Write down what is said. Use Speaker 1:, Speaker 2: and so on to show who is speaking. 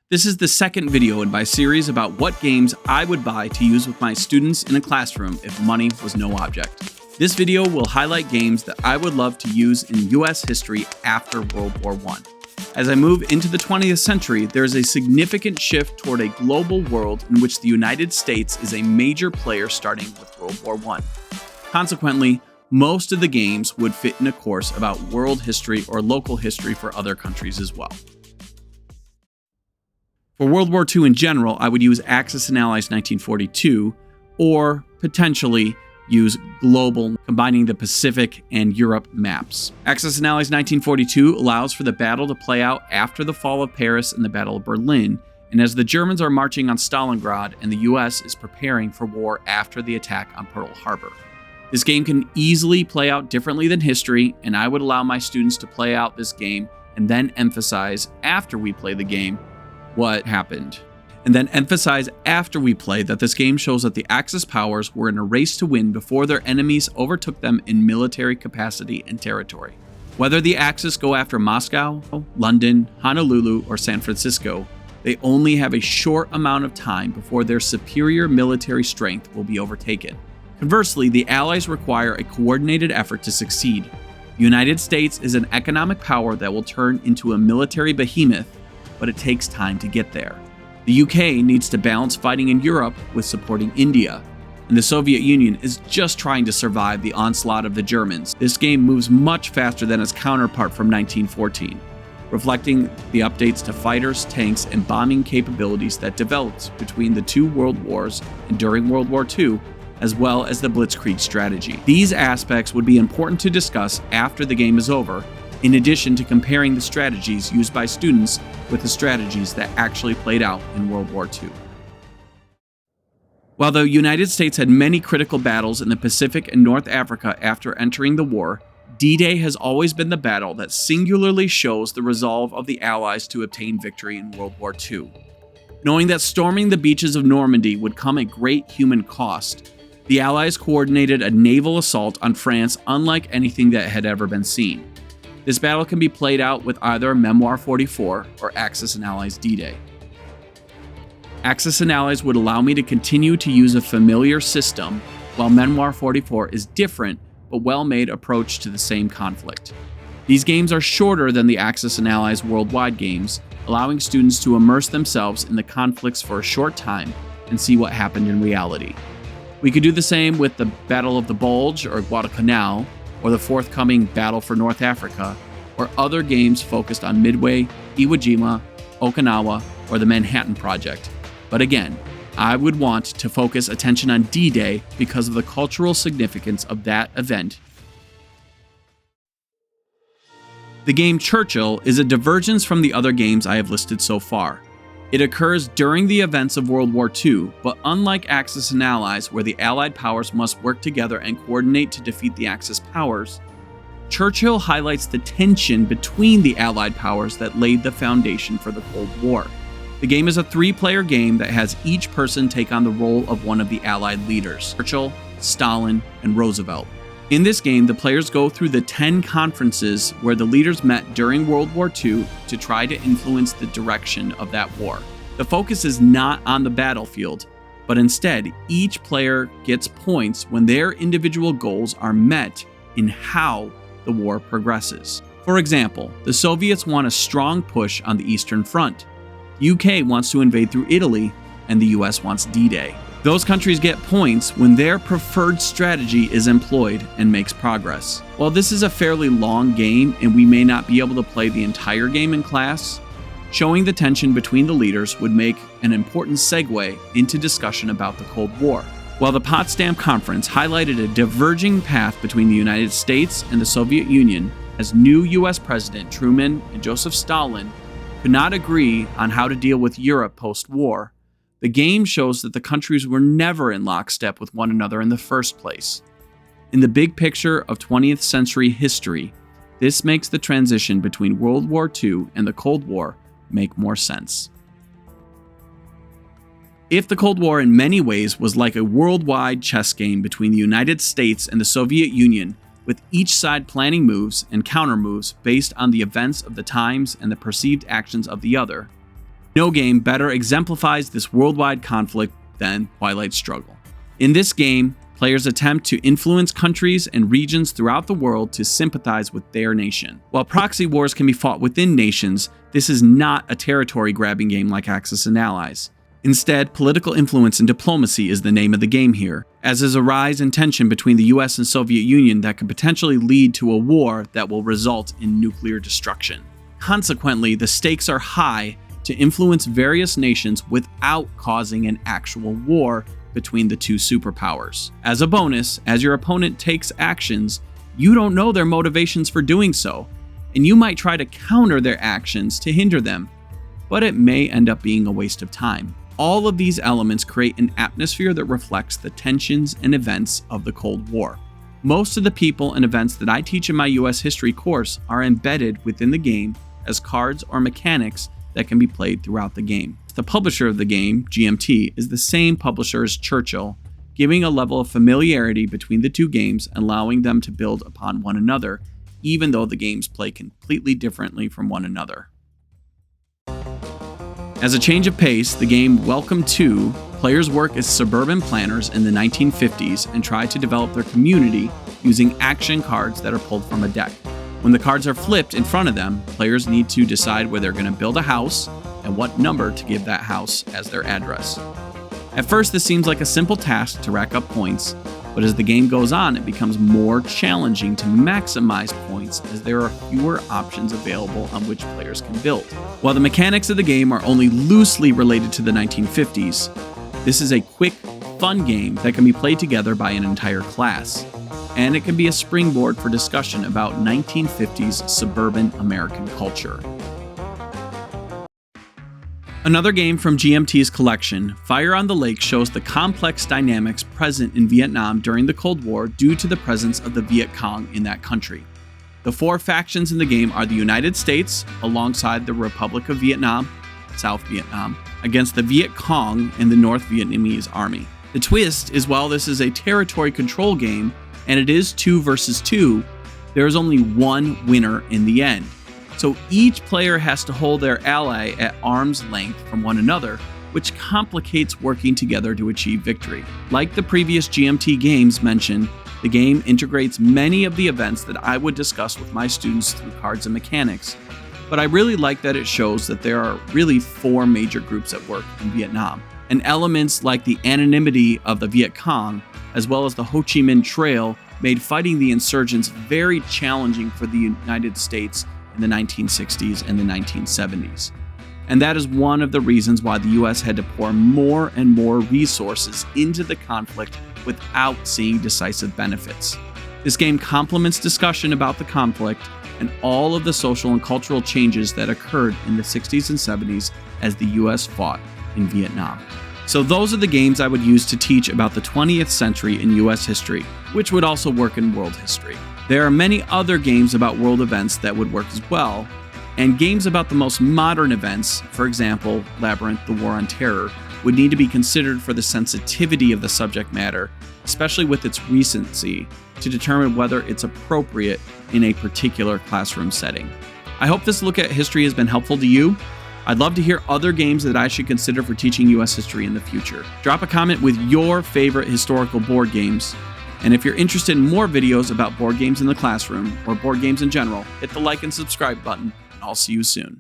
Speaker 1: This is the second video in my series about what games I would buy to use with my students in a classroom if money was no object. This video will highlight games that I would love to use in US history after World War I. As I move into the 20th century, there is a significant shift toward a global world in which the United States is a major player starting with World War I. Consequently, most of the games would fit in a course about world history or local history for other countries as well. For World War II in general, I would use Axis and Allies 1942, or potentially use Global, combining the Pacific and Europe maps. Axis and Allies 1942 allows for the battle to play out after the fall of Paris and the Battle of Berlin, and as the Germans are marching on Stalingrad and the US is preparing for war after the attack on Pearl Harbor. This game can easily play out differently than history, and I would allow my students to play out this game and then emphasize after we play the game what happened. And then emphasize after we play that this game shows that the Axis powers were in a race to win before their enemies overtook them in military capacity and territory. Whether the Axis go after Moscow, London, Honolulu, or San Francisco, they only have a short amount of time before their superior military strength will be overtaken. Conversely, the Allies require a coordinated effort to succeed. The United States is an economic power that will turn into a military behemoth, but it takes time to get there. The UK needs to balance fighting in Europe with supporting India, and the Soviet Union is just trying to survive the onslaught of the Germans. This game moves much faster than its counterpart from 1914, reflecting the updates to fighters, tanks, and bombing capabilities that developed between the two world wars and during World War II, as well as the Blitzkrieg strategy. These aspects would be important to discuss after the game is over, in addition to comparing the strategies used by students with the strategies that actually played out in World War II. While the United States had many critical battles in the Pacific and North Africa after entering the war, D-Day has always been the battle that singularly shows the resolve of the Allies to obtain victory in World War II. Knowing that storming the beaches of Normandy would come at great human cost, the Allies coordinated a naval assault on France unlike anything that had ever been seen. This battle can be played out with either Memoir 44 or Axis and Allies D-Day. Axis and Allies would allow me to continue to use a familiar system, while Memoir 44 is different but well-made approach to the same conflict. These games are shorter than the Axis and Allies worldwide games, allowing students to immerse themselves in the conflicts for a short time and see what happened in reality. We could do the same with the Battle of the Bulge or Guadalcanal, or the forthcoming Battle for North Africa, or other games focused on Midway, Iwo Jima, Okinawa, or the Manhattan Project. But again, I would want to focus attention on D-Day because of the cultural significance of that event. The game Churchill is a divergence from the other games I have listed so far. It occurs during the events of World War II, but unlike Axis and Allies, where the Allied powers must work together and coordinate to defeat the Axis powers, Churchill highlights the tension between the Allied powers that laid the foundation for the Cold War. The game is a 3-player game that has each person take on the role of one of the Allied leaders: Churchill, Stalin, and Roosevelt. In this game, the players go through the 10 conferences where the leaders met during World War II to try to influence the direction of that war. The focus is not on the battlefield, but instead, each player gets points when their individual goals are met in how the war progresses. For example, the Soviets want a strong push on the Eastern Front. The UK wants to invade through Italy, and the US wants D-Day. Those countries get points when their preferred strategy is employed and makes progress. While this is a fairly long game and we may not be able to play the entire game in class, showing the tension between the leaders would make an important segue into discussion about the Cold War. While the Potsdam Conference highlighted a diverging path between the United States and the Soviet Union, as new US President Truman and Joseph Stalin could not agree on how to deal with Europe post-war, the game shows that the countries were never in lockstep with one another in the first place. In the big picture of 20th century history, this makes the transition between World War II and the Cold War make more sense. If the Cold War in many ways was like a worldwide chess game between the United States and the Soviet Union, with each side planning moves and counter moves based on the events of the times and the perceived actions of the other, No game better exemplifies this worldwide conflict than Twilight Struggle. In this game, players attempt to influence countries and regions throughout the world to sympathize with their nation. While proxy wars can be fought within nations, this is not a territory-grabbing game like Axis and Allies. Instead, political influence and diplomacy is the name of the game here, as is a rise in tension between the US and Soviet Union that could potentially lead to a war that will result in nuclear destruction. Consequently, the stakes are high to influence various nations without causing an actual war between the two superpowers. As a bonus, as your opponent takes actions, you don't know their motivations for doing so, and you might try to counter their actions to hinder them, but it may end up being a waste of time. All of these elements create an atmosphere that reflects the tensions and events of the Cold War. Most of the people and events that I teach in my US history course are embedded within the game as cards or mechanics that can be played throughout the game. The publisher of the game, GMT, is the same publisher as Churchill, giving a level of familiarity between the two games and allowing them to build upon one another, even though the games play completely differently from one another. As a change of pace, the game Welcome to players work as suburban planners in the 1950s and try to develop their community using action cards that are pulled from a deck. When the cards are flipped in front of them, players need to decide where they're going to build a house and what number to give that house as their address. At first, this seems like a simple task to rack up points, but as the game goes on, it becomes more challenging to maximize points as there are fewer options available on which players can build. While the mechanics of the game are only loosely related to the 1950s, this is a quick, fun game that can be played together by an entire class, and it can be a springboard for discussion about 1950s suburban American culture. Another game from GMT's collection, Fire on the Lake, shows the complex dynamics present in Vietnam during the Cold War due to the presence of the Viet Cong in that country. The four factions in the game are the United States, alongside the Republic of Vietnam, South Vietnam, against the Viet Cong and the North Vietnamese Army. The twist is while this is a territory control game, and it is 2 versus 2, there is only one winner in the end. So each player has to hold their ally at arm's length from one another, which complicates working together to achieve victory. Like the previous GMT games mentioned, the game integrates many of the events that I would discuss with my students through cards and mechanics, but I really like that it shows that there are really 4 major groups at work in Vietnam, and elements like the anonymity of the Viet Cong, as well as the Ho Chi Minh Trail, made fighting the insurgents very challenging for the United States in the 1960s and the 1970s. And that is one of the reasons why the US had to pour more and more resources into the conflict without seeing decisive benefits. This game complements discussion about the conflict and all of the social and cultural changes that occurred in the 60s and 70s as the US fought in Vietnam. So those are the games I would use to teach about the 20th century in US history, which would also work in world history. There are many other games about world events that would work as well, and games about the most modern events, for example, Labyrinth, The War on Terror, would need to be considered for the sensitivity of the subject matter, especially with its recency, to determine whether it's appropriate in a particular classroom setting. I hope this look at history has been helpful to you. I'd love to hear other games that I should consider for teaching US history in the future. Drop a comment with your favorite historical board games. And if you're interested in more videos about board games in the classroom or board games in general, hit the like and subscribe button, and I'll see you soon.